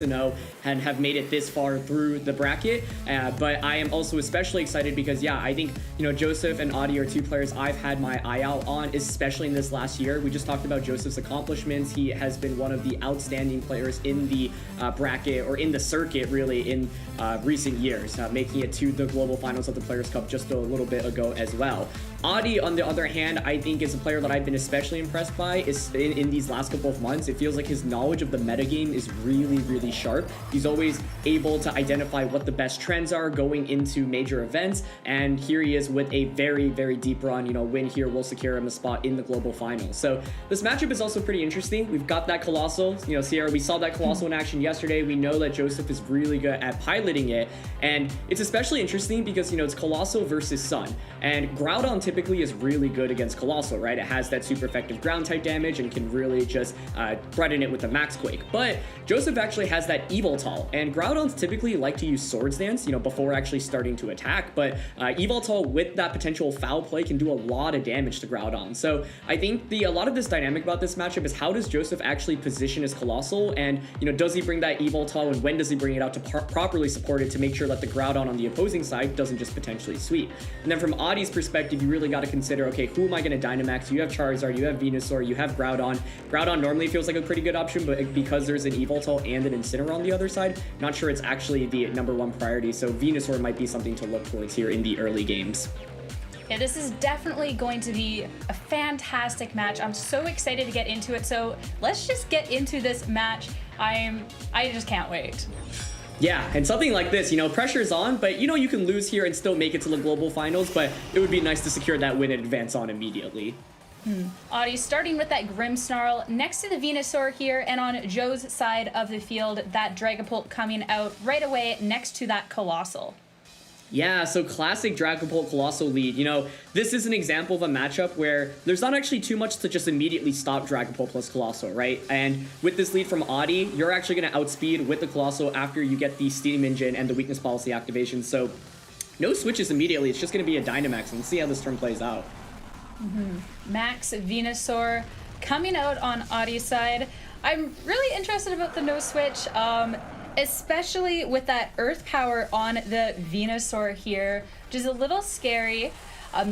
6-0 and have made it this far through the bracket. But I am also especially excited because, yeah, I think, Joseph and Adi are two players I've had my eye out on, especially in this last year. We just talked about Joseph's accomplishments. He has been one of the outstanding players in the bracket, or in the circuit, really, in recent years, making it to the global finals of the Players' Cup just a little bit ago as well. Adi, on the other hand, I think is a player that I've been especially impressed by in these last couple of months. It feels like his knowledge of the metagame is really, really sharp. He's always able to identify what the best trends are going into major events, and here he is with a very, very deep run. Win here will secure him a spot in the global finals. So this matchup is also pretty interesting. We've got that Colossal, Sierra, we saw that Colossal in action yesterday. We know that Joseph is really good at piloting it, and it's especially interesting because, it's Colossal versus Sun, and Groudon typically is really good against Colossal, right? It has that super effective ground type damage and can really just threaten it with the Max Quake. But Joseph actually has that Evoltal, and Groudons typically like to use Swords Dance, before actually starting to attack. But Evoltal with that potential foul play can do a lot of damage to Groudon. So I think a lot of this dynamic about this matchup is how does Joseph actually position his Colossal, and does he bring that Evoltal, and when does he bring it out to properly support it to make sure that the Groudon on the opposing side doesn't just potentially sweep. And then from Adi's perspective, you really got to consider, okay, who am I going to Dynamax? You have Charizard, you have Venusaur, you have Groudon. Groudon normally feels like a pretty good option, but because there's an Evoltal and an Incineroar on the other side, not sure it's actually the #1 priority. So Venusaur might be something to look towards here in the early games. Yeah, this is definitely going to be a fantastic match. I'm so excited to get into it. So let's just get into this match. I just can't wait. Yeah, and something like this, pressure's on, but you can lose here and still make it to the global finals, but it would be nice to secure that win and advance on immediately. Audi starting with that Grimmsnarl next to the Venusaur here, and on Joe's side of the field, that Dragapult coming out right away next to that Colossal. Yeah, so classic Dragapult Colossal lead. This is an example of a matchup where there's not actually too much to just immediately stop Dragapult plus Colossal, right? And with this lead from Adi, you're actually going to outspeed with the Colossal after you get the Steam Engine and the Weakness Policy activation. So no switches immediately. It's just going to be a Dynamax, and let's see how this turn plays out. Max Venusaur coming out on Adi's side. I'm really interested about the no switch. Especially with that Earth Power on the Venusaur here, which is a little scary.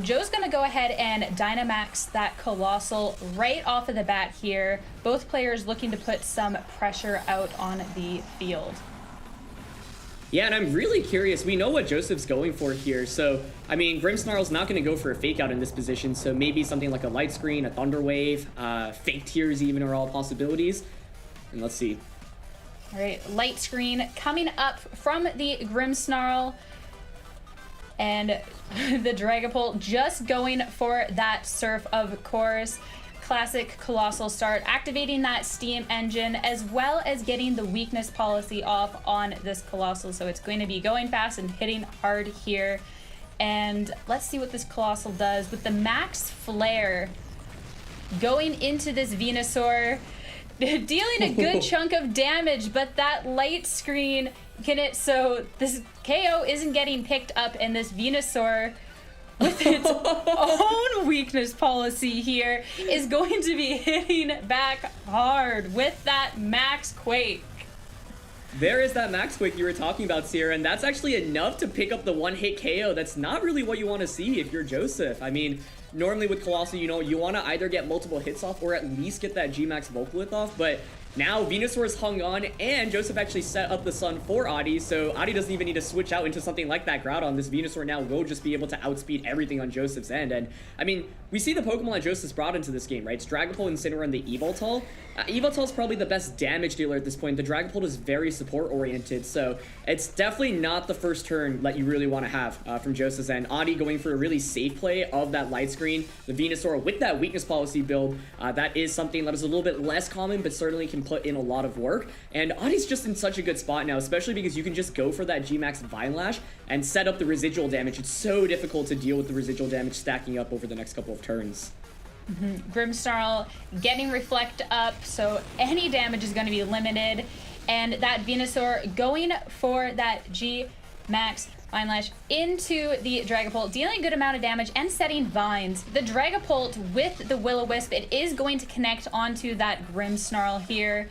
Joe's going to go ahead and Dynamax that Colossal right off of the bat here. Both players looking to put some pressure out on the field. Yeah, and I'm really curious. We know what Joseph's going for here. So, Grimmsnarl's not going to go for a Fake Out in this position. So maybe something like a Light Screen, a Thunder Wave, Fake Tears even are all possibilities. And let's see. All right, Light Screen coming up from the Grimmsnarl, and the Dragapult just going for that Surf, of course. Classic Colossal start, activating that Steam Engine, as well as getting the Weakness Policy off on this Colossal. So it's going to be going fast and hitting hard here. And let's see what this Colossal does with the Max Flare going into this Venusaur. Dealing a good chunk of damage, but that Light Screen so this KO isn't getting picked up, and this Venusaur with its own Weakness Policy here is going to be hitting back hard with that Max Quake. There is that Max Quake you were talking about, Sierra, and that's actually enough to pick up the one-hit KO. That's not really what you want to see if you're Joseph. Normally with Colossal, you want to either get multiple hits off or at least get that G-Max Volcalith off, but now Venusaur's hung on, and Joseph actually set up the Sun for Adi, so Adi doesn't even need to switch out into something like that Groudon. This Venusaur now will just be able to outspeed everything on Joseph's end, and we see the Pokemon that Joseph's brought into this game, right? It's Dragapult, Incineroar, and the Evoltal. Evoltal's probably the best damage dealer at this point. The Dragapult is very support-oriented, so it's definitely not the first turn that you really want to have from Joseph's end. Adi going for a really safe play of that Light Screen. The Venusaur with that Weakness Policy build, that is something that is a little bit less common, but certainly can put in a lot of work. And Adi's just in such a good spot now, especially because you can just go for that G-Max Vine Lash and set up the residual damage. It's so difficult to deal with the residual damage stacking up over the next couple of turns. Grimmsnarl getting Reflect up, so any damage is going to be limited. And that Venusaur going for that G-Max Vine Lash into the Dragapult, dealing a good amount of damage and setting vines. The Dragapult with the Will-O-Wisp, it is going to connect onto that Grimmsnarl here.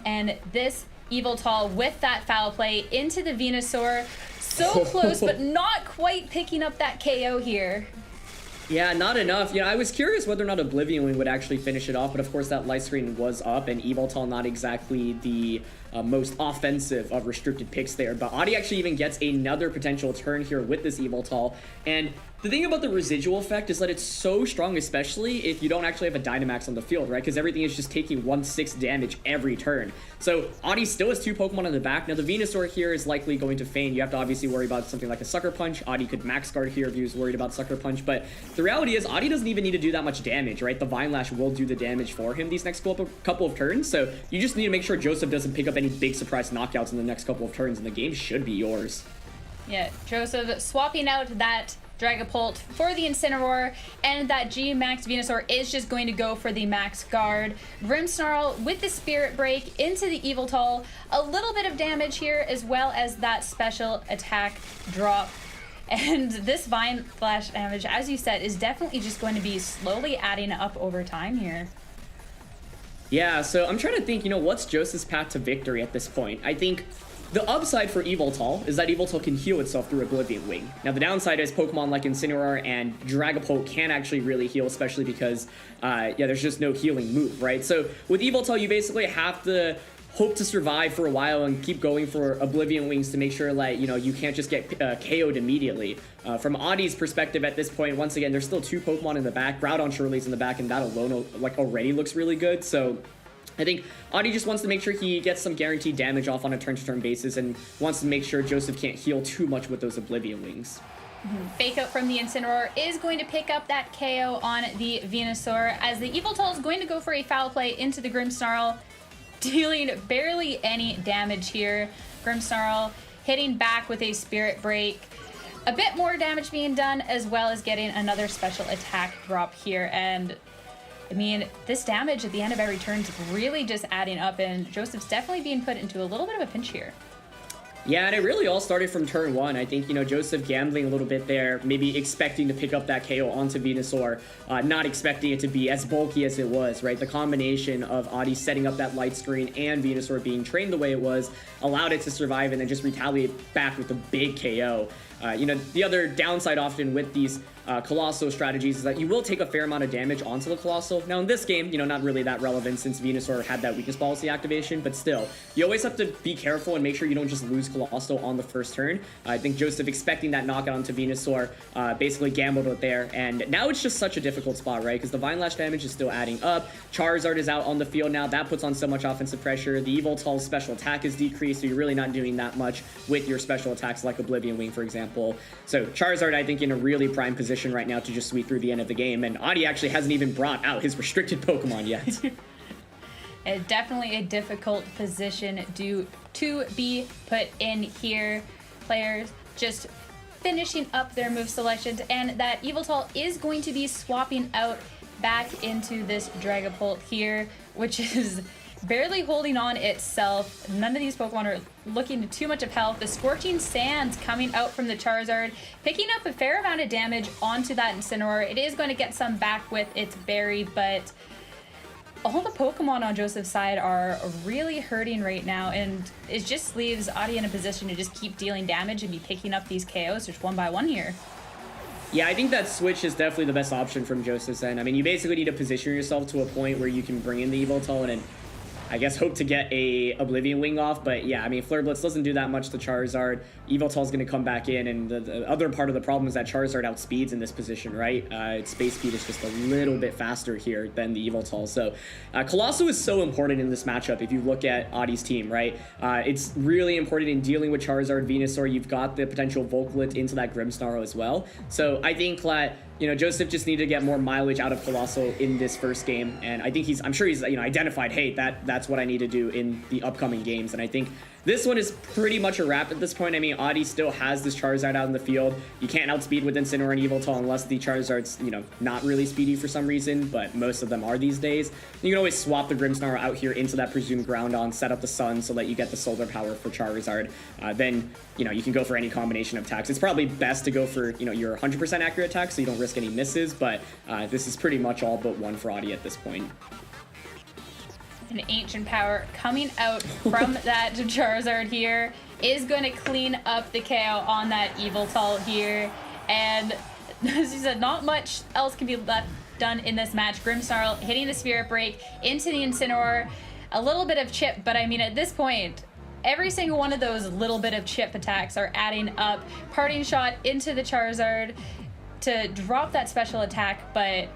And this Yveltal with that foul play into the Venusaur. So close, but not quite picking up that KO here. Yeah, not enough. I was curious whether or not Oblivion Wing would actually finish it off, but of course that light screen was up, and Yveltal not exactly the most offensive of restricted picks there. But Adi actually even gets another potential turn here with this Yveltal, and the thing about the residual effect is that it's so strong, especially if you don't actually have a Dynamax on the field, right? Because everything is just taking 1/6 damage every turn. So Adi still has 2 Pokemon on the back. Now the Venusaur here is likely going to feign. You have to obviously worry about something like a Sucker Punch. Adi could Max Guard here if he was worried about Sucker Punch. But the reality is Adi doesn't even need to do that much damage, right? The Vine Lash will do the damage for him these next couple of turns. So you just need to make sure Joseph doesn't pick up any big surprise knockouts in the next couple of turns, and the game should be yours. Yeah, Joseph swapping out that Dragapult for the Incineroar, and that G-Max Venusaur is just going to go for the Max Guard. Grimmsnarl with the Spirit Break into the Yveltal. A little bit of damage here, as well as that special attack drop. And this Vine Flash damage, as you said, is definitely just going to be slowly adding up over time here. Yeah, so I'm trying to think, what's Joseph's path to victory at this point? I think the upside for Yveltal is that Yveltal can heal itself through Oblivion Wing. Now, the downside is Pokemon like Incineroar and Dragapult can't actually really heal, especially because, there's just no healing move, right? So with Yveltal, you basically have to hope to survive for a while and keep going for Oblivion Wings to make sure, you can't just get KO'd immediately. From Adi's perspective at this point, once again, there's still 2 Pokemon in the back. Groudon Shirley's in the back, and that alone, already looks really good. So I think Adi just wants to make sure he gets some guaranteed damage off on a turn-to-turn basis and wants to make sure Joseph can't heal too much with those Oblivion Wings. Fake Out from the Incineroar is going to pick up that KO on the Venusaur, as the Yveltal is going to go for a foul play into the Grimmsnarl, dealing barely any damage here. Grimmsnarl hitting back with a Spirit Break. A bit more damage being done, as well as getting another special attack drop here, and I mean, this damage at the end of every turn is really just adding up, and Joseph's definitely being put into a little bit of a pinch here. Yeah, and it really all started from turn 1. I think, Joseph gambling a little bit there, maybe expecting to pick up that KO onto Venusaur, not expecting it to be as bulky as it was, right? The combination of Adi setting up that light screen and Venusaur being trained the way it was allowed it to survive and then just retaliate back with a big KO. The other downside often with these Colossal strategies is that you will take a fair amount of damage onto the Colossal. Now in this game, not really that relevant since Venusaur had that weakness policy activation, but still, you always have to be careful and make sure you don't just lose Colossal on the first turn. I think Joseph expecting that knockout onto Venusaur basically gambled it there, and now it's just such a difficult spot, right? Because the Vine Lash damage is still adding up. Charizard is out on the field now. That puts on so much offensive pressure. The Yveltal's special attack is decreased, so you're really not doing that much with your special attacks like Oblivion Wing, for example. So Charizard, I think, in a really prime position right now to just sweep through the end of the game, and Adi actually hasn't even brought out his restricted Pokemon yet. Definitely a difficult position to be put in here. Players just finishing up their move selections, and that Yveltal is going to be swapping out back into this Dragapult here, which is barely holding on itself. None of these Pokemon are looking to too much of health. The Scorching Sands coming out from the Charizard, picking up a fair amount of damage onto that Incineroar. It is going to get some back with its berry, but all the Pokemon on Joseph's side are really hurting right now, and it just leaves Adi in a position to just keep dealing damage and be picking up these KOs just one by one here. Yeah, I think that switch is definitely the best option from Joseph's end. I mean, you basically need to position yourself to a point where you can bring in the Yveltal and I guess hope to get a Oblivion Wing off, but yeah, I mean, Flare Blitz doesn't do that much to Charizard. Yveltal's going to come back in, and the other part of the problem is that Charizard outspeeds in this position, right? Its base speed is just a little bit faster here than the Yveltal, so Colossal is so important in this matchup if you look at Adi's team, right? It's really important in dealing with Charizard, Venusaur. You've got the potential Volklet into that Grimmsnarl as well, so I think that Joseph just needed to get more mileage out of Colossal in this first game, and I think I'm sure he's identified, hey, that's what I need to do in the upcoming games, and I think this one is pretty much a wrap at this point. I mean, Adi still has this Charizard out in the field. You can't outspeed with Incineroar and Yveltal unless the Charizard's, not really speedy for some reason, but most of them are these days. You can always swap the Grimmsnarl out here into that presumed Groundon, set up the Sun so that you get the Solar Power for Charizard. Then, you can go for any combination of attacks. It's probably best to go for, your 100% accurate attack so you don't risk any misses, but this is pretty much all but one for Adi at this point. An Ancient Power coming out from that Charizard here is going to clean up the KO on that Yveltal here. And as you said, not much else can be left done in this match. Grimmsnarl hitting the Spirit Break into the Incineroar. A little bit of chip, but I mean, at this point, every single one of those little bit of chip attacks are adding up. Parting Shot into the Charizard to drop that special attack, but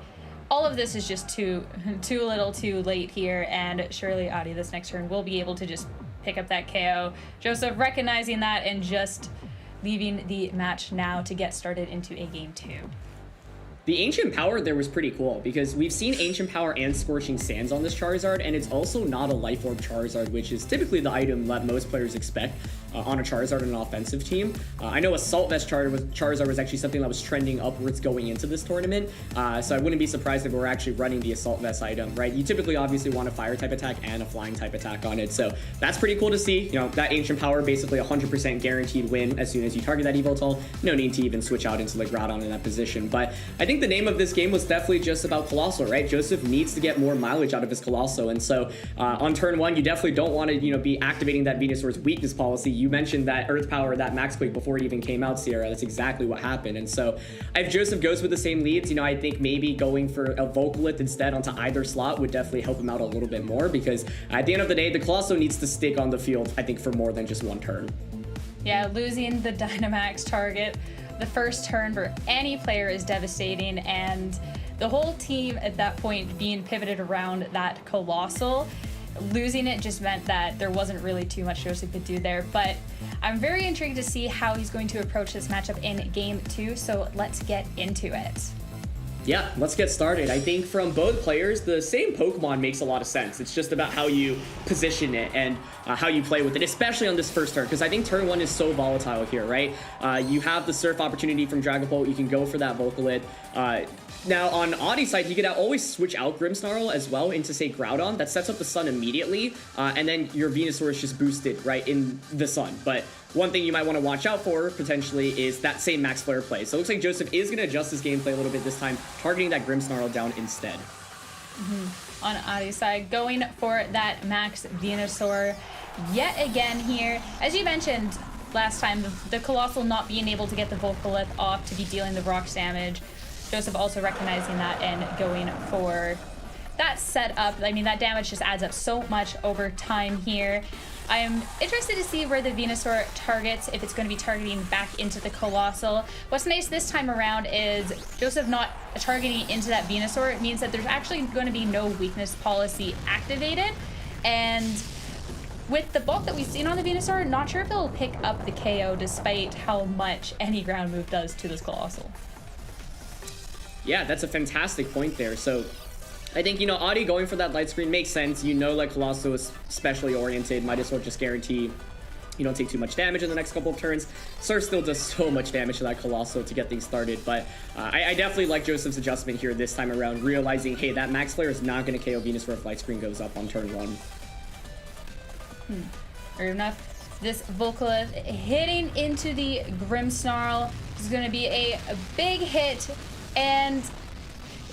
all of this is just too little too late here, and surely Adi this next turn will be able to just pick up that KO. Joseph recognizing that and just leaving the match now to get started into a game 2. The Ancient Power there was pretty cool because we've seen Ancient Power and Scorching Sands on this Charizard, and it's also not a Life Orb Charizard, which is typically the item that most players expect on a Charizard on an offensive team. I know Assault Vest Charizard was actually something that was trending upwards going into this tournament, so I wouldn't be surprised if we're actually running the Assault Vest item, right? You typically obviously want a Fire type attack and a Flying type attack on it, so that's pretty cool to see. You know, that Ancient Power basically 100% guaranteed win as soon as you target that Yveltal. No need to even switch out into the Groudon in that position, but I think the name of this game was definitely just about Colossal, right? Joseph needs to get more mileage out of his Colossal, and so on turn 1, you definitely don't want to, you know, be activating that Venusaur's weakness policy. You mentioned that Earth Power, that Max Quake before it even came out, Sierra. That's exactly what happened, and so if Joseph goes with the same leads, you know, I think maybe going for a Volcalith instead onto either slot would definitely help him out a little bit more, because at the end of the day, the Colossal needs to stick on the field, I think, for more than just one turn. Yeah, losing the Dynamax target the first turn for any player is devastating, and the whole team at that point being pivoted around that Colossal, losing it just meant that there wasn't really too much Joseph could do there. But I'm very intrigued to see how he's going to approach this matchup in game 2, so let's get into it. Yeah, let's get started. I think from both players, the same Pokemon makes a lot of sense. It's just about how you position it and how you play with it, especially on this first turn, because I think turn 1 is so volatile here, right? You have the Surf opportunity from Dragapult. You can go for that Volcalith. Now, on Adi's side, he could always switch out Grimmsnarl as well into, say, Groudon. That sets up the Sun immediately, and then your Venusaur is just boosted, right, in the Sun. But one thing you might want to watch out for, potentially, is that same Max Flare play. So it looks like Joseph is going to adjust his gameplay a little bit this time, targeting that Grimmsnarl down instead. On Adi's side, going for that Max Venusaur yet again here. As you mentioned last time, the Colossal not being able to get the Volcalith off to be dealing the rocks damage. Joseph also recognizing that and going for that setup. I mean, that damage just adds up so much over time here. I am interested to see where the Venusaur targets, if it's going to be targeting back into the Colossal. What's nice this time around is Joseph not targeting into that Venusaur. It means that there's actually going to be no weakness policy activated. And with the bulk that we've seen on the Venusaur, not sure if it'll pick up the KO despite how much any ground move does to this Colossal. Yeah, that's a fantastic point there. So I think, you know, Adi going for that light screen makes sense. You know, like, Colossal is specially oriented. Might as well just guarantee you don't take too much damage in the next couple of turns. Surf still does so much damage to that Colossal to get things started, but I definitely like Joseph's adjustment here this time around, realizing, hey, that Max Flare is not going to KO Venusaur if light screen goes up on turn 1. Fair enough. This Volcalith hitting into the Grimmsnarl is going to be a big hit, and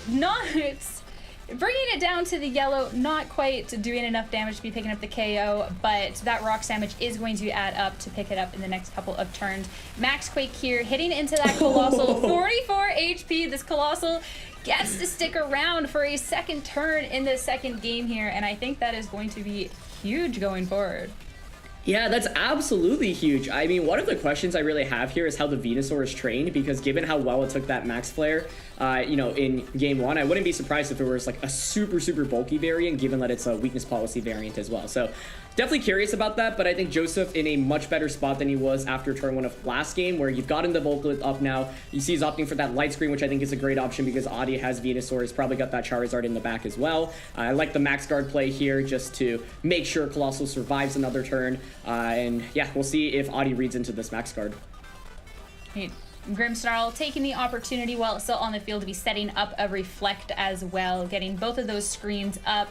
not bringing it down to the yellow, not quite doing enough damage to be picking up the KO, but that rocks damage is going to add up to pick it up in the next couple of turns. Max Quake here hitting into that Colossal, 44 HP. This Colossal gets to stick around for a second turn in the second game here, and I think that is going to be huge going forward. Yeah, that's absolutely huge. I mean, one of the questions I really have here is how the Venusaur is trained, because given how well it took that Max Flare, you know, in game 1, I wouldn't be surprised if it was like a super bulky variant, given that it's a weakness policy variant as well. So definitely curious about that, but I think Joseph in a much better spot than he was after turn 1 of last game, where you've gotten the Volcalith up now. You see he's opting for that light screen, which I think is a great option because Adi has Venusaur. He's probably got that Charizard in the back as well. I like the Max Guard play here just to make sure Colossal survives another turn. And yeah, we'll see if Adi reads into this Max Guard. Grimmsnarl taking the opportunity while it's still on the field to be setting up a Reflect as well, getting both of those screens up.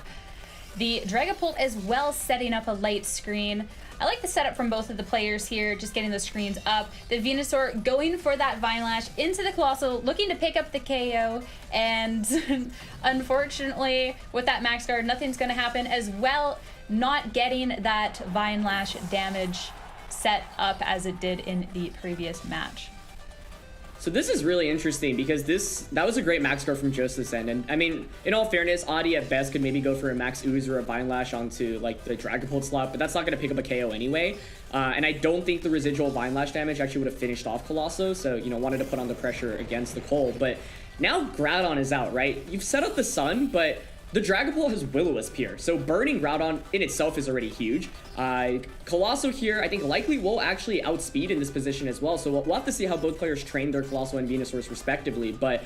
The Dragapult as well setting up a light screen. I like the setup from both of the players here, just getting the screens up. The Venusaur going for that Vine Lash into the Colossal, looking to pick up the KO, and unfortunately, with that Max Guard, nothing's going to happen as well, not getting that Vine Lash damage set up as it did in the previous match. So this is really interesting because that was a great Max Guard from Joseph's end. And I mean, in all fairness, Adi at best could maybe go for a Max Ooze or a Vine Lash onto like the Dragapult slot, but that's not going to pick up a KO anyway. And I don't think the residual Vine Lash damage actually would have finished off Colosso, so, you know, wanted to put on the pressure against the Cole. But now Groudon is out, right? You've set up the Sun, but the Dragapult has Will-O-Wisp here, so burning Groudon in itself is already huge. Colosso here, I think likely will actually outspeed in this position as well, so we'll have to see how both players train their Colosso and Venusaurs respectively. But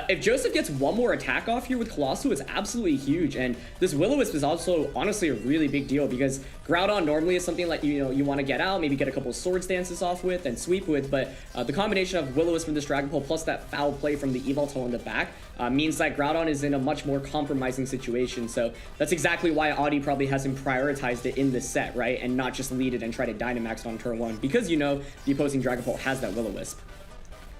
if Joseph gets one more attack off here with Colosso, it's absolutely huge, and this Will-O-Wisp is also honestly a really big deal because Groudon normally is something like, you know, you want to get out, maybe get a couple of Swords Dances off with and sweep with, but the combination of Will-O-Wisp from this Dragapult plus that foul play from the Yveltal in the back means that Groudon is in a much more compromising situation. So that's exactly why Audi probably hasn't prioritized it in this set, right? And not just lead it and try to Dynamax on turn 1 because, you know, the opposing Dragapult has that Will-O-Wisp.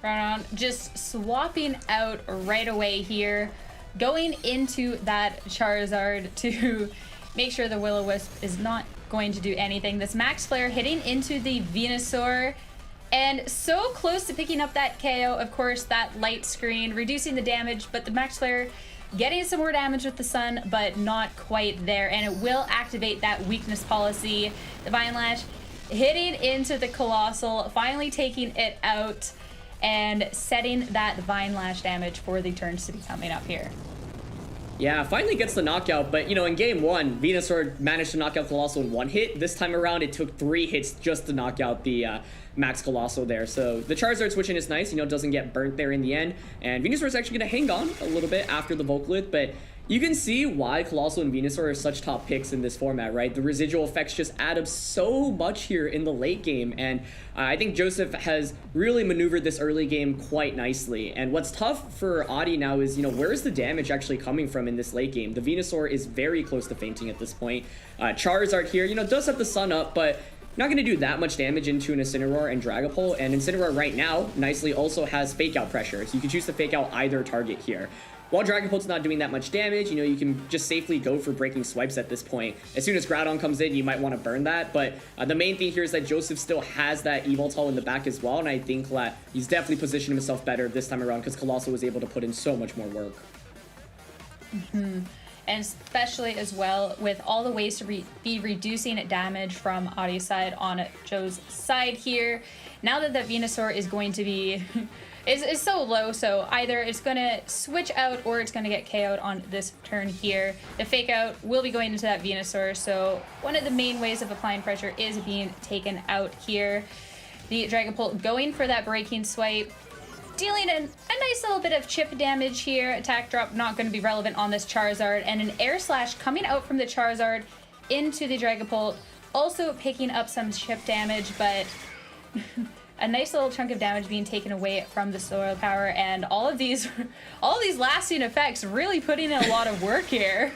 Groudon just swapping out right away here, going into that Charizard to make sure the Will-O-Wisp is not going to do anything. This Max Flare hitting into the Venusaur, and so close to picking up that KO. Of course, that light screen reducing the damage, but the Max Flare getting some more damage with the Sun, but not quite there, and it will activate that weakness policy. The Vine Lash hitting into the Colossal, finally taking it out and setting that Vine Lash damage for the turns to be coming up here. Yeah, finally gets the knockout, but, you know, in game 1, Venusaur managed to knock out Colossal in 1 hit. This time around, it took 3 hits just to knock out the Max Colossal there. So the Charizard switching is nice, you know, doesn't get burnt there in the end. And Venusaur is actually going to hang on a little bit after the Volclith, but you can see why Colossal and Venusaur are such top picks in this format, right? The residual effects just add up so much here in the late game, and I think Joseph has really maneuvered this early game quite nicely. And what's tough for Adi now is, you know, where is the damage actually coming from in this late game? The Venusaur is very close to fainting at this point. Charizard here, you know, does have the Sun up, but not going to do that much damage into an Incineroar and Dragapult, and Incineroar right now nicely also has Fake Out pressure, so you can choose to Fake Out either target here. While Dragapult's not doing that much damage, you know, you can just safely go for breaking swipes at this point. As soon as Groudon comes in, you might want to burn that, but the main thing here is that Joseph still has that Yveltal in the back as well, and I think that he's definitely positioned himself better this time around because Colossal was able to put in so much more work. And especially as well with all the ways to be reducing damage from Adi's side on Joe's side here. Now that the Venusaur is going to be is so low, so either it's going to switch out or it's going to get KO'd on this turn here. The Fake Out will be going into that Venusaur, so one of the main ways of applying pressure is being taken out here. The Dragapult going for that Breaking Swipe, dealing a nice little bit of chip damage here. Attack drop not going to be relevant on this Charizard, and an Air Slash coming out from the Charizard into the Dragapult, also picking up some chip damage, but a nice little chunk of damage being taken away from the Soil Power, and all of these lasting effects really putting in a lot of work here.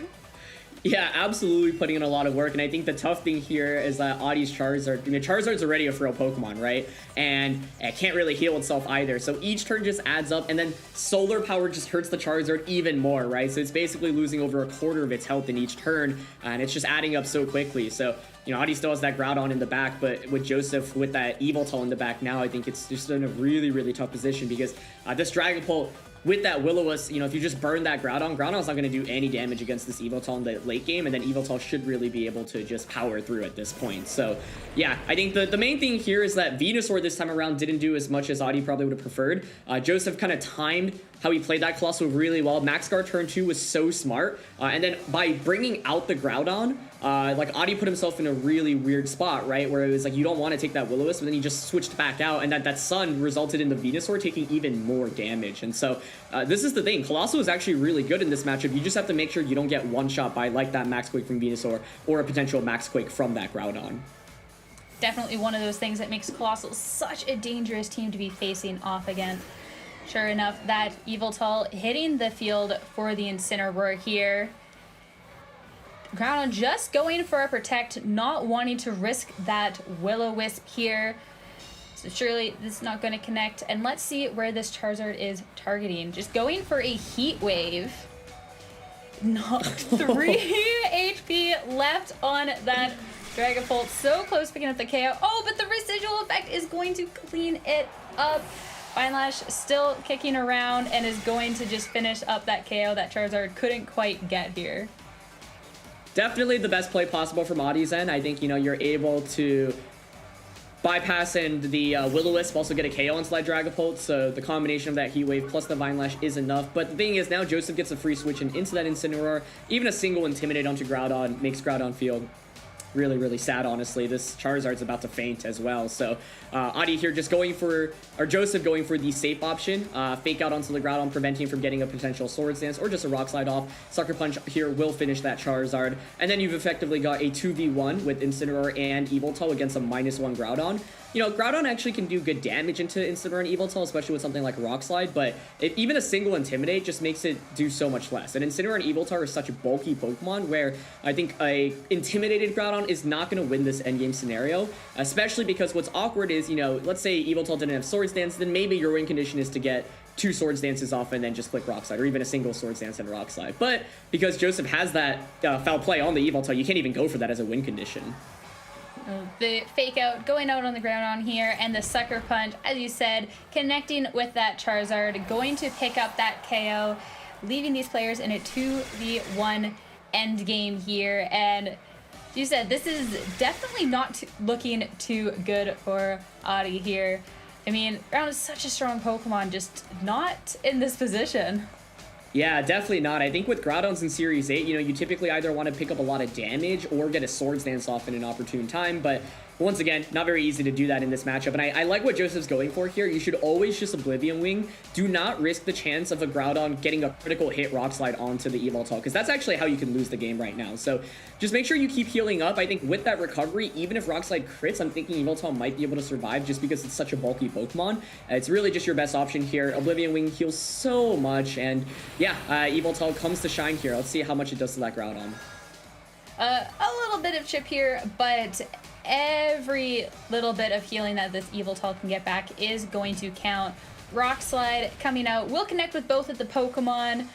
Yeah, absolutely putting in a lot of work, and I think the tough thing here is that Adi's Charizard, I mean, Charizard's already a frail Pokemon, right? And it can't really heal itself either, so each turn just adds up, and then Solar Power just hurts the Charizard even more, right? So it's basically losing over a quarter of its health in each turn, and it's just adding up so quickly. So, you know, Adi still has that Groudon in the back, but with Joseph with that Yveltal in the back now, I think it's just in a really, really tough position because this Dragapult, with that Will-O-Wisp, you know, if you just burn that Groudon's not going to do any damage against this Yveltal in the late game, and then Yveltal should really be able to just power through at this point. So, yeah, I think the main thing here is that Venusaur this time around didn't do as much as Adi probably would have preferred. Joseph kind of timed how he played that Colossal really well. Max Guard turn 2 was so smart, and then by bringing out the Groudon, like Adi put himself in a really weird spot, right, where it was like you don't want to take that Will-O-Wisp, but then he just switched back out, and that Sun resulted in the Venusaur taking even more damage. And so this is the thing, Colossal is actually really good in this matchup. You just have to make sure you don't get one shot by like that Max Quake from Venusaur or a potential Max Quake from that Groudon. Definitely one of those things that makes Colossal such a dangerous team to be facing off against. Sure enough, that Yveltal hitting the field for the Incineroar here. Groudon just going for a protect, not wanting to risk that Will-O-Wisp here. So surely this is not going to connect. And let's see where this Charizard is targeting. Just going for a Heat Wave. Not 3 HP left on that Dragapult. So close picking up the KO. Oh, but the residual effect is going to clean it up. Vine Lash still kicking around and is going to just finish up that KO that Charizard couldn't quite get here. Definitely the best play possible from Adi's end. I think, you know, you're able to bypass and the Will-O-Wisp also get a KO on Slide Dragapult, so the combination of that Heat Wave plus the Vine Lash is enough. But the thing is, now Joseph gets a free switch into that Incineroar. Even a single Intimidate onto Groudon makes Groudon feel really, really sad, honestly. This Charizard's about to faint as well. So Adi here just going for, or Joseph going for the safe option. Fake out onto the Groudon, preventing him from getting a potential Swords Dance or just a Rock Slide off. Sucker Punch here will finish that Charizard. And then you've effectively got a 2v1 with Incineroar and Yveltal against a -1 Groudon. You know, Groudon actually can do good damage into Incineroar and Yveltal, especially with something like Rock Slide, but even a single Intimidate just makes it do so much less. And Incineroar and Yveltal are such bulky Pokemon where I think a intimidated Groudon is not going to win this endgame scenario, especially because what's awkward is, you know, let's say Yveltal didn't have Swords Dance, then maybe your win condition is to get 2 Swords Dances off and then just click Rock Slide, or even a single Swords Dance and Rock Slide. But because Joseph has that foul play on the Yveltal, you can't even go for that as a win condition. The fake out going out on the ground on here, and the Sucker Punch, as you said, connecting with that Charizard, going to pick up that KO, leaving these players in a 2v1 end game here. And you said this is definitely not looking too good for Adi here. I mean, Groudon is such a strong Pokemon, just not in this position. Yeah, definitely not. I think with Groudons in Series 8, you know, you typically either want to pick up a lot of damage or get a Swords Dance off in an opportune time, but once again, not very easy to do that in this matchup, and I like what Joseph's going for here. You should always just Oblivion Wing. Do not risk the chance of a Groudon getting a critical hit Rock Slide onto the Yveltal, because that's actually how you can lose the game right now. So just make sure you keep healing up. I think with that recovery, even if Rock Slide crits, I'm thinking Yveltal might be able to survive just because it's such a bulky Pokemon. It's really just your best option here. Oblivion Wing heals so much, and yeah, Yveltal comes to shine here. Let's see how much it does to that Groudon. A little bit of chip here, but every little bit of healing that this Yveltal can get back is going to count. Rock Slide coming out will connect with both of the Pokemon,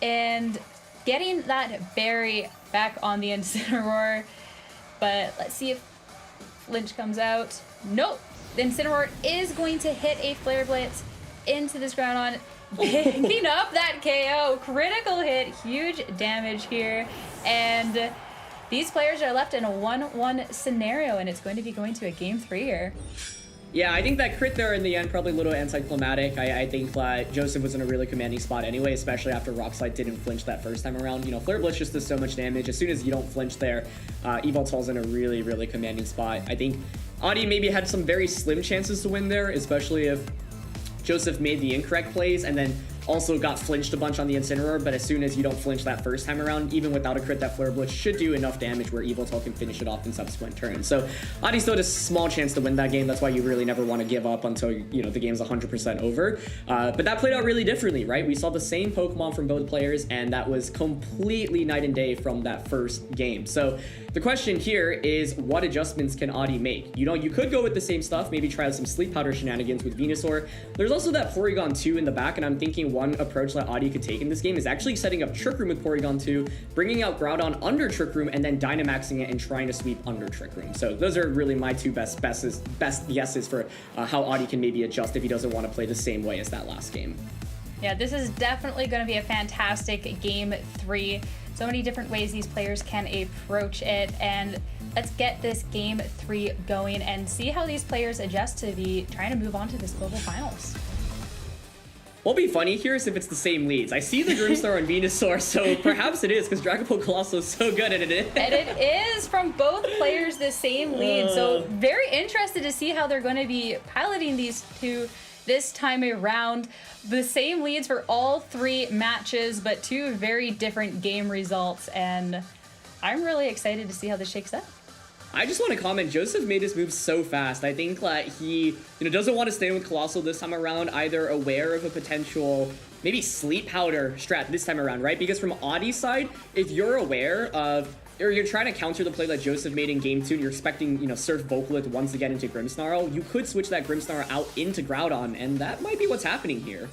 and getting that berry back on the Incineroar. But let's see if Flinch comes out. Nope. The Incineroar is going to hit a Flare Blitz into this Groudon, picking up that KO. Critical hit, huge damage here. And these players are left in a 1-1 scenario, and it's going to be going to a Game 3 here. Yeah, I think that crit there in the end probably a little anticlimactic. I think Joseph was in a really commanding spot anyway, especially after Rock Slide didn't flinch that first time around. You know, Flare Blitz just does so much damage. As soon as you don't flinch there, Yveltal's in a really, really commanding spot. I think Adi maybe had some very slim chances to win there, especially if Joseph made the incorrect plays and then also got flinched a bunch on the Incineroar, but as soon as you don't flinch that first time around, even without a crit, that Flare Blitz should do enough damage where Yveltal can finish it off in subsequent turns. So Adi still has a small chance to win that game. That's why you really never want to give up until, you know, the game's 100% over. But that played out really differently, right? We saw the same Pokemon from both players, and that was completely night and day from that first game. So the question here is, what adjustments can Adi make? You know, you could go with the same stuff, maybe try out some Sleep Powder shenanigans with Venusaur. There's also that Porygon 2 in the back, and I'm thinking one approach that Adi could take in this game is actually setting up Trick Room with Porygon 2, bringing out Groudon under Trick Room, and then Dynamaxing it and trying to sweep under Trick Room. So those are really my two best guesses for how Adi can maybe adjust if he doesn't want to play the same way as that last game. Yeah, this is definitely going to be a fantastic Game 3. So many different ways these players can approach it, and let's get this Game 3 going and see how these players adjust to be trying to move on to this global finals. What'll be funny here is if it's the same leads. I see the Grimmsnarl and Venusaur, so perhaps it is, because Dragapult Colossal is so good at it. And it is from both players the same lead, so very interested to see how they're going to be piloting these two this time around. The same leads for all 3 matches, but 2 very different game results, and I'm really excited to see how this shakes out. I just want to comment, Joseph made his move so fast. I think that he, doesn't want to stay with Colossal this time around, either aware of a potential maybe Sleep Powder strat this time around, right? Because from Audie's side, if you're aware of, or you're trying to counter the play that Joseph made in game 2 and you're expecting, Surf Vocalith once again into Grimmsnarl, you could switch that Grimmsnarl out into Groudon, and that might be what's happening here.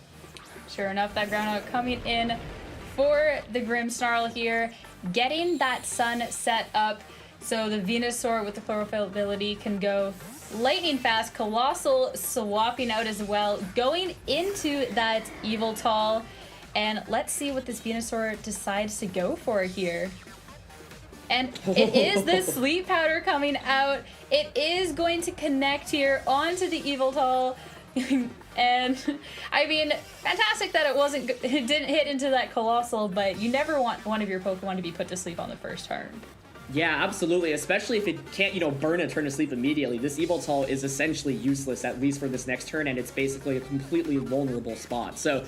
Sure enough, that Groudon coming in for the Grimmsnarl here, getting that Sun set up so the Venusaur with the Chlorophyll ability can go lightning fast. Colossal swapping out as well, going into that Yveltal, and let's see what this Venusaur decides to go for here. And it is the Sleep Powder coming out. It is going to connect here onto the Yveltal. And I mean, fantastic that it didn't hit into that Colossal, but you never want one of your Pokemon to be put to sleep on the first turn. Yeah, absolutely, especially if it can't, burn a turn to sleep immediately. This Yveltal is essentially useless, at least for this next turn, and it's basically a completely vulnerable spot. So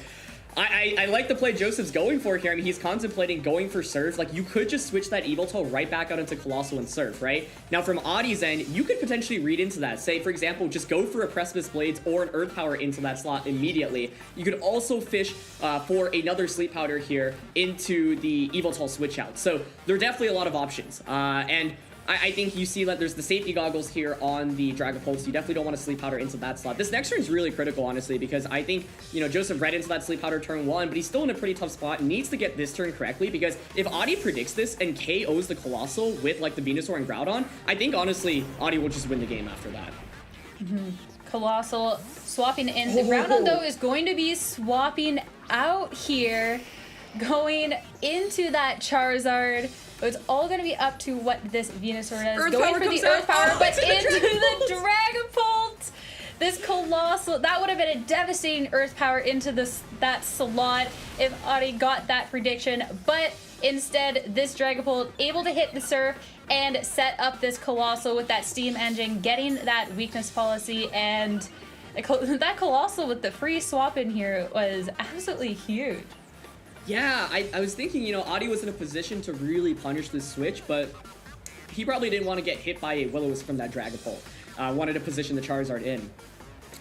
I like the play Joseph's going for here. I mean, he's contemplating going for Surf. Like, you could just switch that Yveltal right back out into Colossal and Surf, right? Now, from Audie's end, you could potentially read into that. Say, for example, just go for a Precipice Blades or an Earth Power into that slot immediately. You could also fish for another Sleep Powder here into the Yveltal switch out. So there are definitely a lot of options. And I think you see that there's the safety goggles here on the Dragapult, so you definitely don't want to Sleep Powder into that slot. This next turn is really critical, honestly, because I think, Joseph read into that Sleep Powder turn 1, but he's still in a pretty tough spot, needs to get this turn correctly, because if Audie predicts this and KOs the Colossal with, like, the Venusaur and Groudon, I think, honestly, Audie will just win the game after that. Colossal swapping in. The Groudon, though, is going to be swapping out here, going into that Charizard. It's all going to be up to what this Venusaur does. Going for the Earth Power, but into the Dragapult. This Colossal, that would have been a devastating Earth Power into that slot if Audie got that prediction. But instead, this Dragapult able to hit the Surf and set up this Colossal with that Steam Engine, getting that weakness policy. And that Colossal with the free swap in here was absolutely huge. Yeah, I was thinking, Audie was in a position to really punish this switch, but he probably didn't want to get hit by a Will-O-Wisp from that Dragapult. Wanted to position the Charizard in.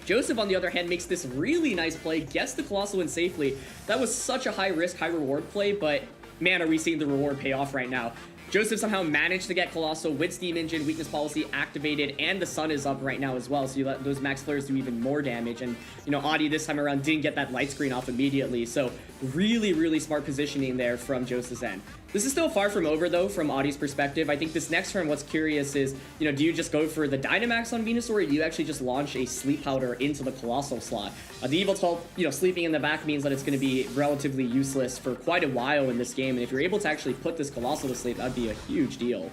Joseph, on the other hand, makes this really nice play, gets the Colossal in safely. That was such a high-risk, high-reward play, but man, are we seeing the reward pay off right now. Joseph somehow managed to get Colossal with Steam Engine, Weakness Policy activated, and the Sun is up right now as well, so you let those Max Flares do even more damage, and, Audie this time around didn't get that light screen off immediately, so really, really smart positioning there from Joseph's end. This is still far from over, though, from Audie's perspective. I think this next turn, what's curious is, do you just go for the Dynamax on Venusaur, or do you actually just launch a Sleep Powder into the Colossal slot? The Yveltal, sleeping in the back means that it's going to be relatively useless for quite a while in this game, and if you're able to actually put this Colossal to sleep, that'd be a huge deal.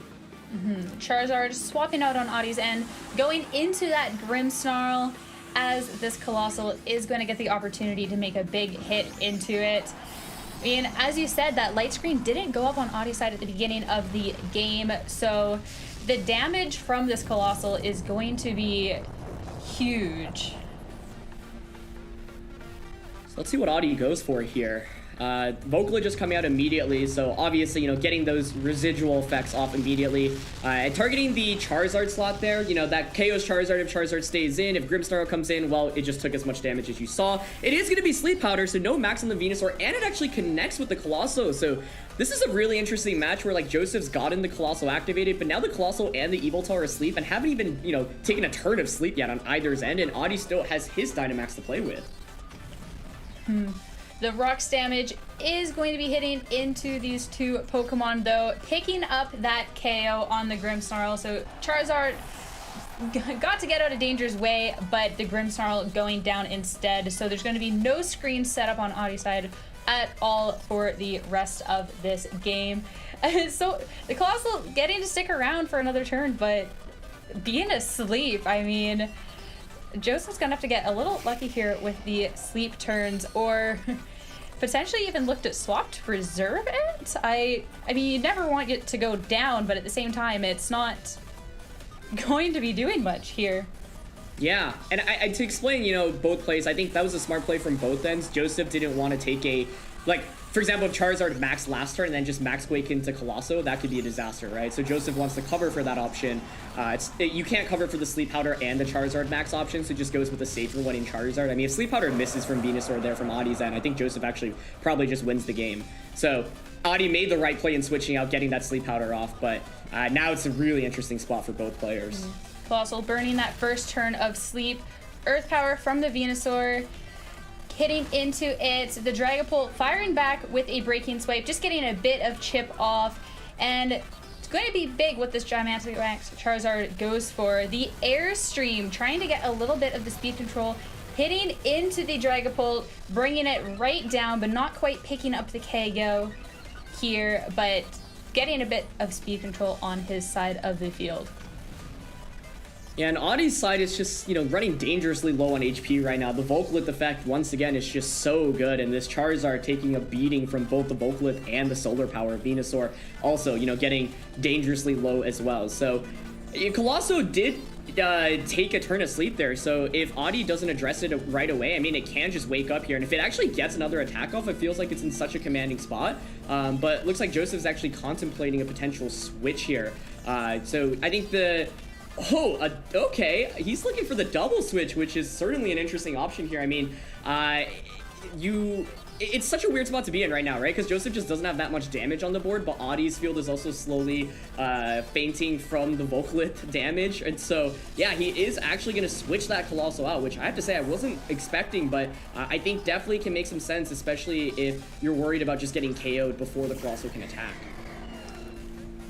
Charizard swapping out on Audie's end, going into that Grimmsnarl, as this Colossal is going to get the opportunity to make a big hit into it. I mean, as you said, that light screen didn't go up on Audie's side at the beginning of the game, so the damage from this Colossal is going to be huge. So let's see what Audie goes for here. Vocaloid just coming out immediately, so obviously, getting those residual effects off immediately. And targeting the Charizard slot there, that KO's Charizard if Charizard stays in. If Grimmsnarl comes in, well, it just took as much damage as you saw. It is going to be Sleep Powder, so no max on the Venusaur, and it actually connects with the Colossal, so this is a really interesting match where, like, Joseph's gotten the Colossal activated, but now the Colossal and the Yveltal are asleep and haven't even, taken a turn of sleep yet on either's end, and Audie still has his Dynamax to play with. The Rock's damage is going to be hitting into these two Pokemon, though, picking up that KO on the Grimmsnarl. So Charizard got to get out of danger's way, but the Grimmsnarl going down instead. So there's going to be no screen set up on Audie's side at all for the rest of this game. So the Colossal getting to stick around for another turn, but being asleep, I mean, Joseph's gonna have to get a little lucky here with the sleep turns, or potentially even looked at swap to preserve it. I mean, you never want it to go down, but at the same time, it's not going to be doing much here. Yeah, and to explain, both plays, I think that was a smart play from both ends. Joseph didn't want to take a, like, for example, if Charizard max last turn and then just max Quake into Colosso, that could be a disaster, right? So Joseph wants to cover for that option. You can't cover for the Sleep Powder and the Charizard max option, so it just goes with the safer one in Charizard. I mean, if Sleep Powder misses from Venusaur there from Adi's end, I think Joseph actually probably just wins the game. So Adi made the right play in switching out, getting that Sleep Powder off, but now it's a really interesting spot for both players. Colossal burning that first turn of Sleep. Earth Power from the Venusaur. Hitting into it, the Dragapult firing back with a Breaking Swipe, just getting a bit of chip off, and it's going to be big what this Gigantamax Charizard goes for. The Airstream, trying to get a little bit of the speed control, hitting into the Dragapult, bringing it right down, but not quite picking up the KO here, but getting a bit of speed control on his side of the field. Yeah, and Adi's side is just, running dangerously low on HP right now. The Volcalith effect, once again, is just so good, and this Charizard taking a beating from both the Volcalith and the Solar Power of Venusaur, also, getting dangerously low as well. So, Colosso did take a turn of sleep there, so if Adi doesn't address it right away, I mean, it can just wake up here, and if it actually gets another attack off, it feels like it's in such a commanding spot, but it looks like Joseph's actually contemplating a potential switch here. So, I think okay. He's looking for the double switch, which is certainly an interesting option here. I mean, it's such a weird spot to be in right now, right? Because Joseph just doesn't have that much damage on the board, but Adi's field is also slowly fainting from the Volcalith damage. And so, yeah, he is actually going to switch that Colossal out, which I have to say I wasn't expecting, but I think definitely can make some sense, especially if you're worried about just getting KO'd before the Colossal can attack.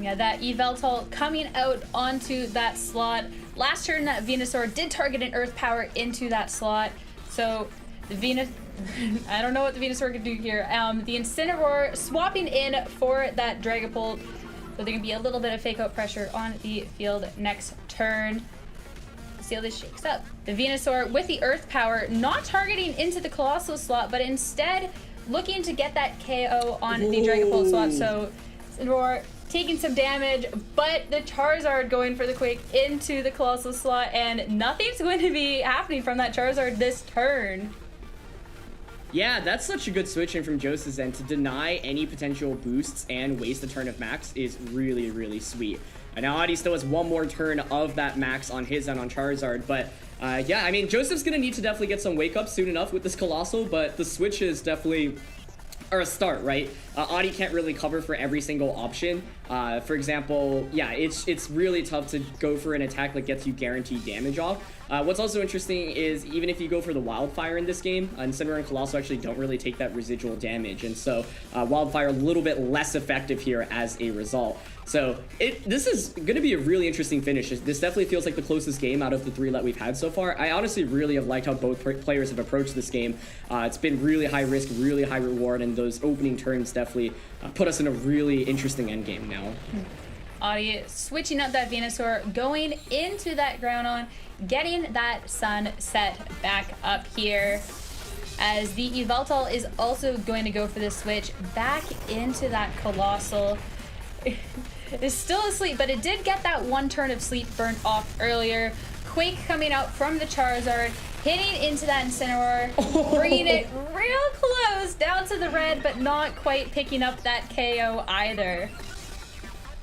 Yeah, that Yveltal coming out onto that slot. Last turn, that Venusaur did target an Earth Power into that slot. So the I don't know what the Venusaur could do here. The Incineroar swapping in for that Dragapult. So there can be a little bit of fake out pressure on the field next turn. See how this shakes up. The Venusaur with the Earth Power, not targeting into the Colossal slot, but instead looking to get that KO on the Dragapult slot. So Incineroar taking some damage, but the Charizard going for the Quake into the Colossal slot, and nothing's going to be happening from that Charizard this turn. Yeah, that's such a good switch in from Joseph's end. To deny any potential boosts and waste a turn of max is really, really sweet. And now Adi still has one more turn of that max on his end on Charizard, but yeah, I mean, Joseph's gonna need to definitely get some wake up soon enough with this Colossal, but the switch is definitely a start, right? Adi can't really cover for every single option. For example, yeah, it's really tough to go for an attack that gets you guaranteed damage off. What's also interesting is even if you go for the Wildfire in this game, Incineroar and Colossal actually don't really take that residual damage, and so Wildfire a little bit less effective here as a result. So this is going to be a really interesting finish. This definitely feels like the closest game out of the three that we've had so far. I honestly really have liked how both players have approached this game. It's been really high risk, really high reward, and those opening turns definitely put us in a really interesting endgame now. Adi switching up that Venusaur, going into that Groudon, getting that Sun set back up here. As the Yveltal is also going to go for the switch back into that Colossal. It's still asleep, but it did get that one turn of sleep burnt off earlier. Quake coming out from the Charizard, hitting into that Incineroar, bringing it real close down to the red, but not quite picking up that KO either.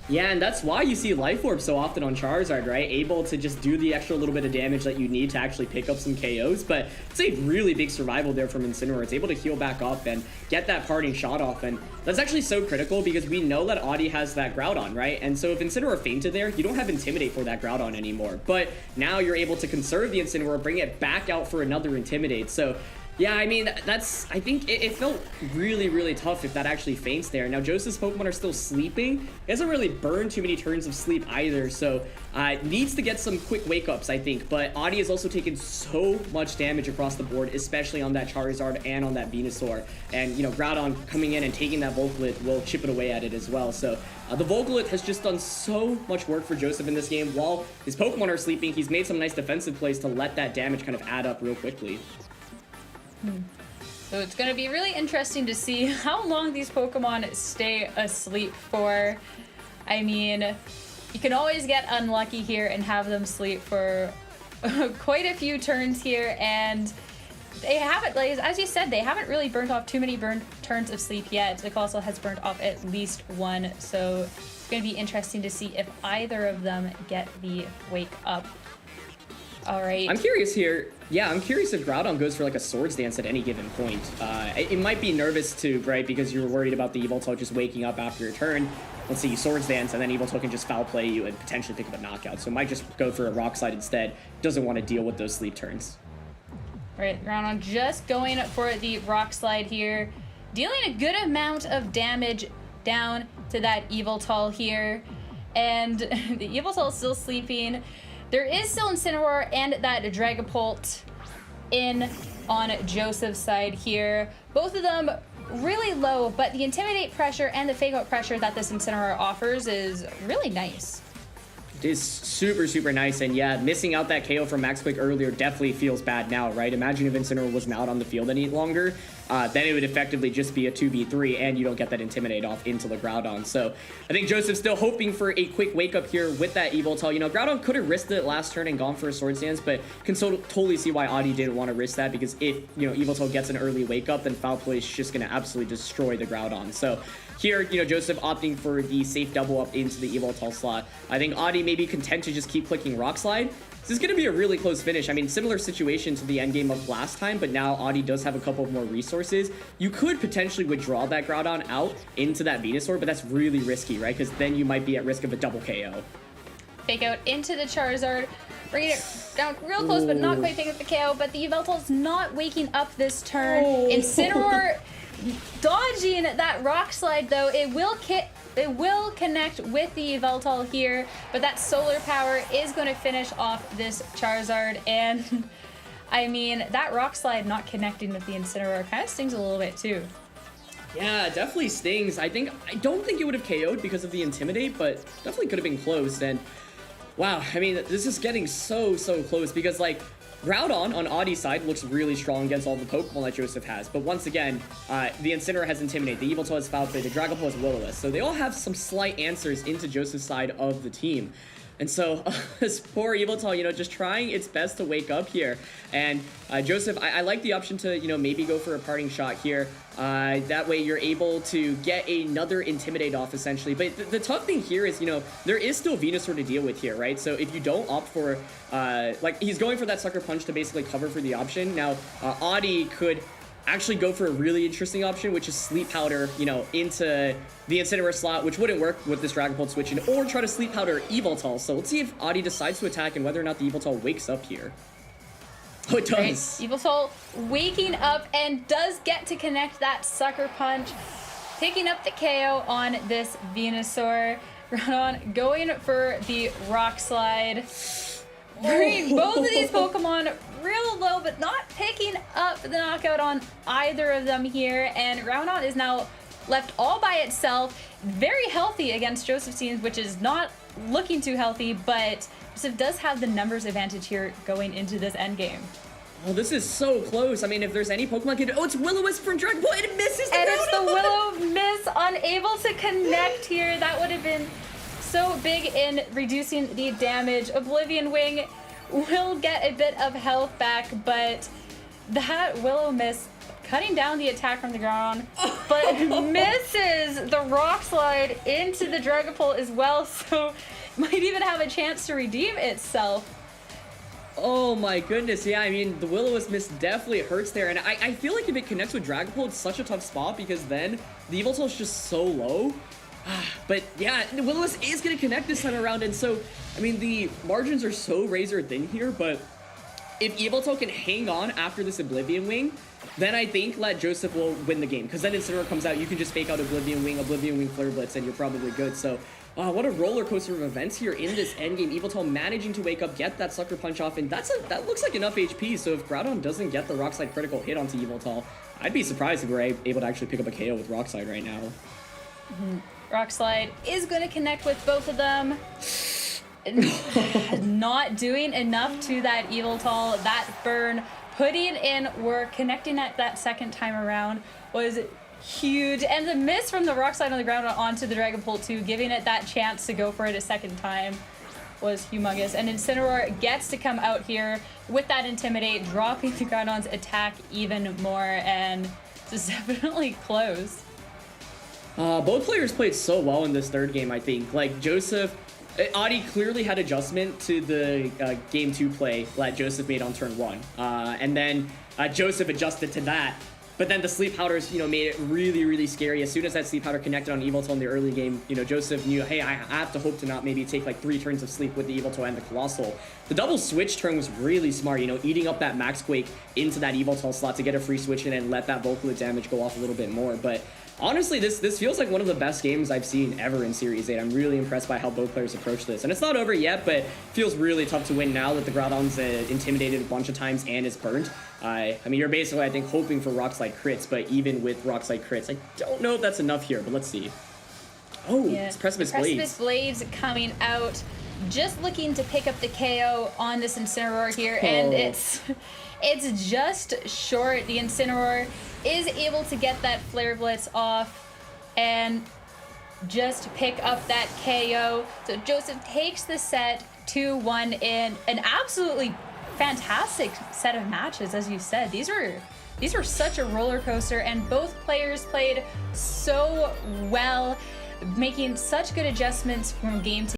Yeah, and that's why you see Life Orb so often on Charizard, right? Able to just do the extra little bit of damage that you need to actually pick up some KOs, but it's a really big survival there from Incineroar. It's able to heal back up and get that parting shot off, and that's actually so critical because we know that Adi has that Groudon, right? And so if Incineroar fainted there, you don't have Intimidate for that Groudon anymore, but now you're able to conserve the Incineroar, bring it back out for another Intimidate. So yeah, I mean, I think it felt really, really tough if that actually faints there. Now, Joseph's Pokemon are still sleeping. He hasn't really burned too many turns of sleep either, so needs to get some quick wake-ups, I think. But Adi has also taken so much damage across the board, especially on that Charizard and on that Venusaur. And, Groudon coming in and taking that Volcalith will chip it away at it as well. So the Volcalith has just done so much work for Joseph in this game. While his Pokemon are sleeping, he's made some nice defensive plays to let that damage kind of add up real quickly. So it's going to be really interesting to see how long these Pokemon stay asleep for. I mean, you can always get unlucky here and have them sleep for quite a few turns here, and they haven't, like, as you said, they haven't really burnt off too many turns of sleep yet. The Colossal has burnt off at least one, so it's going to be interesting to see if either of them get the wake up. All right. I'm curious here. Yeah, I'm curious if Groudon goes for like a Swords Dance at any given point. It might be nervous too, right? Because you're worried about the Yveltal just waking up after your turn. Let's see, Swords Dance, and then Yveltal can just foul play you and potentially pick up a knockout. So it might just go for a Rock Slide instead. Doesn't want to deal with those sleep turns. All right, Groudon just going for the Rock Slide here. Dealing a good amount of damage down to that Yveltal here. And the Yveltal is still sleeping. There is still Incineroar and that Dragapult in on Joseph's side here. Both of them really low, but the Intimidate pressure and the Fake Out pressure that this Incineroar offers is really nice. It is super, super nice, and yeah, missing out that KO from Max Quick earlier definitely feels bad now, right? Imagine if Incineroar wasn't out on the field any longer, then it would effectively just be a 2v3, and you don't get that Intimidate off into the Groudon. So I think Joseph's still hoping for a quick wake-up here with that Yveltal. You know, Groudon could have risked it last turn and gone for a Swords Dance, but can totally see why Adi didn't want to risk that, because if, you know, Yveltal gets an early wake-up, then Foul Play is just going to absolutely destroy the Groudon. So here, you know, Joseph opting for the safe double up into the Yveltal slot. I think Adi may be content to just keep clicking Rock Slide. This is going to be a really close finish. I mean, similar situation to the endgame of last time, but now Adi does have a couple of more resources. You could potentially withdraw that Groudon out into that Venusaur, but that's really risky, right? Because then you might be at risk of a double KO. Fake Out into the Charizard. Bringing it down real close, but not quite picking up the KO. But the Yveltal's not waking up this turn. Incineroar dodging that Rock Slide, though. It will connect with the Yveltal here, but that Solar Power is going to finish off this Charizard. And I mean, that Rock Slide not connecting with the Incineroar kind of stings a little bit too. Yeah, it definitely stings. I don't think it would have KO'd because of the Intimidate, but definitely could have been close. And wow, I mean, this is getting so close, because like Groudon on Adi's side looks really strong against all the Pokemon that Joseph has, but once again, the Incineroar has Intimidate, the Yveltal has Foul Play, the Dragapult has Will-O-Wisp, so they all have some slight answers into Joseph's side of the team. And so this poor Yveltal, you know, just trying its best to wake up here. And Joseph, I like the option to, you know, maybe go for a parting shot here. That way you're able to get another Intimidate off, essentially. But the tough thing here is, you know, there is still Venusaur to deal with here, right? So if you don't opt for, like, he's going for that Sucker Punch to basically cover for the option. Now, Adi could actually go for a really interesting option, which is Sleep Powder, you know, into the Incineroar slot, which wouldn't work with this Dragapult switching, or try to Sleep Powder Yveltal. So let's see if Adi decides to attack and whether or not the Yveltal wakes up here. Oh, it does. Right. Yveltal waking up and does get to connect that Sucker Punch, picking up the KO on this Venusaur. Groudon going for the Rock Slide. Both of these Pokemon real low, but not picking up the knockout on either of them here. And Groudon is now left all by itself, very healthy against Joseph's team, which is not looking too healthy, but Joseph does have the numbers advantage here going into this endgame. Oh, this is so close. I mean, if there's any Pokemon kid, oh, it's Will-O-Wisp from Dragon Ball, and it misses the And it's the Will-O-Wisp unable to connect here. That would have been so big in reducing the damage. Oblivion Wing will get a bit of health back, but that Will-O-Wisp cutting down the attack from the ground, but misses the Rock Slide into the Dragapult as well, so might even have a chance to redeem itself. Oh my goodness, yeah, I mean, the Will-O-Wisp miss definitely hurts there, and I feel like if it connects with Dragapult, it's such a tough spot, because then the Yveltal is just so low. But yeah, the Will-O-Wisp is going to connect this time around, and so, I mean, the margins are so razor thin here, but if Yveltal can hang on after this Oblivion Wing, then I think Joseph will win the game, because then Incineroar comes out, you can just fake out Oblivion Wing, Flare Blitz, and you're probably good. So, what a roller coaster of events here in this endgame. Yveltal managing to wake up, get that Sucker Punch off, and that looks like enough HP, so if Groudon doesn't get the Rock Slide critical hit onto Yveltal, I'd be surprised if we're able to actually pick up a KO with Rock Slide right now. Rock Slide is going to connect with both of them. Not doing enough to that Yveltal. That burn, putting in work, connecting at that second time around was huge. And the miss from the Rock Slide on the ground onto the Dragapult too, giving it that chance to go for it a second time. was humongous. And Incineroar gets to come out here with that Intimidate, dropping the Groudon's attack even more, and this is definitely close. Both players played so well in this third game, I think. Like, Joseph... Adi clearly had adjustment to the game 2 play that Joseph made on turn 1. And then Joseph adjusted to that. But then the Sleep Powders, you know, made it really, really scary. As soon as that Sleep Powder connected on Yveltal in the early game, you know, Joseph knew, hey, I have to hope to not maybe take like 3 turns of sleep with the Yveltal and the Colossal. The double switch turn was really smart, you know, eating up that Max Quake into that Yveltal slot to get a free switch in and let that Vocaloid damage go off a little bit more. But honestly, this feels like one of the best games I've seen ever in Series 8. I'm really impressed by how both players approach this. And it's not over yet, but it feels really tough to win now that the Groudon's intimidated a bunch of times and is burnt. I mean, you're basically, I think, hoping for Rock Slide crits, but even with Rock Slide crits, I don't know if that's enough here, but let's see. Oh, yeah. It's Precipice Blades. Precipice Blades coming out, just looking to pick up the KO on this Incineroar here, and it's just short. The Incineroar is able to get that Flare Blitz off and just pick up that KO. So Joseph takes the set 2-1 in an absolutely fantastic set of matches, as you said. These were such a roller coaster, and both players played so well, making such good adjustments from game to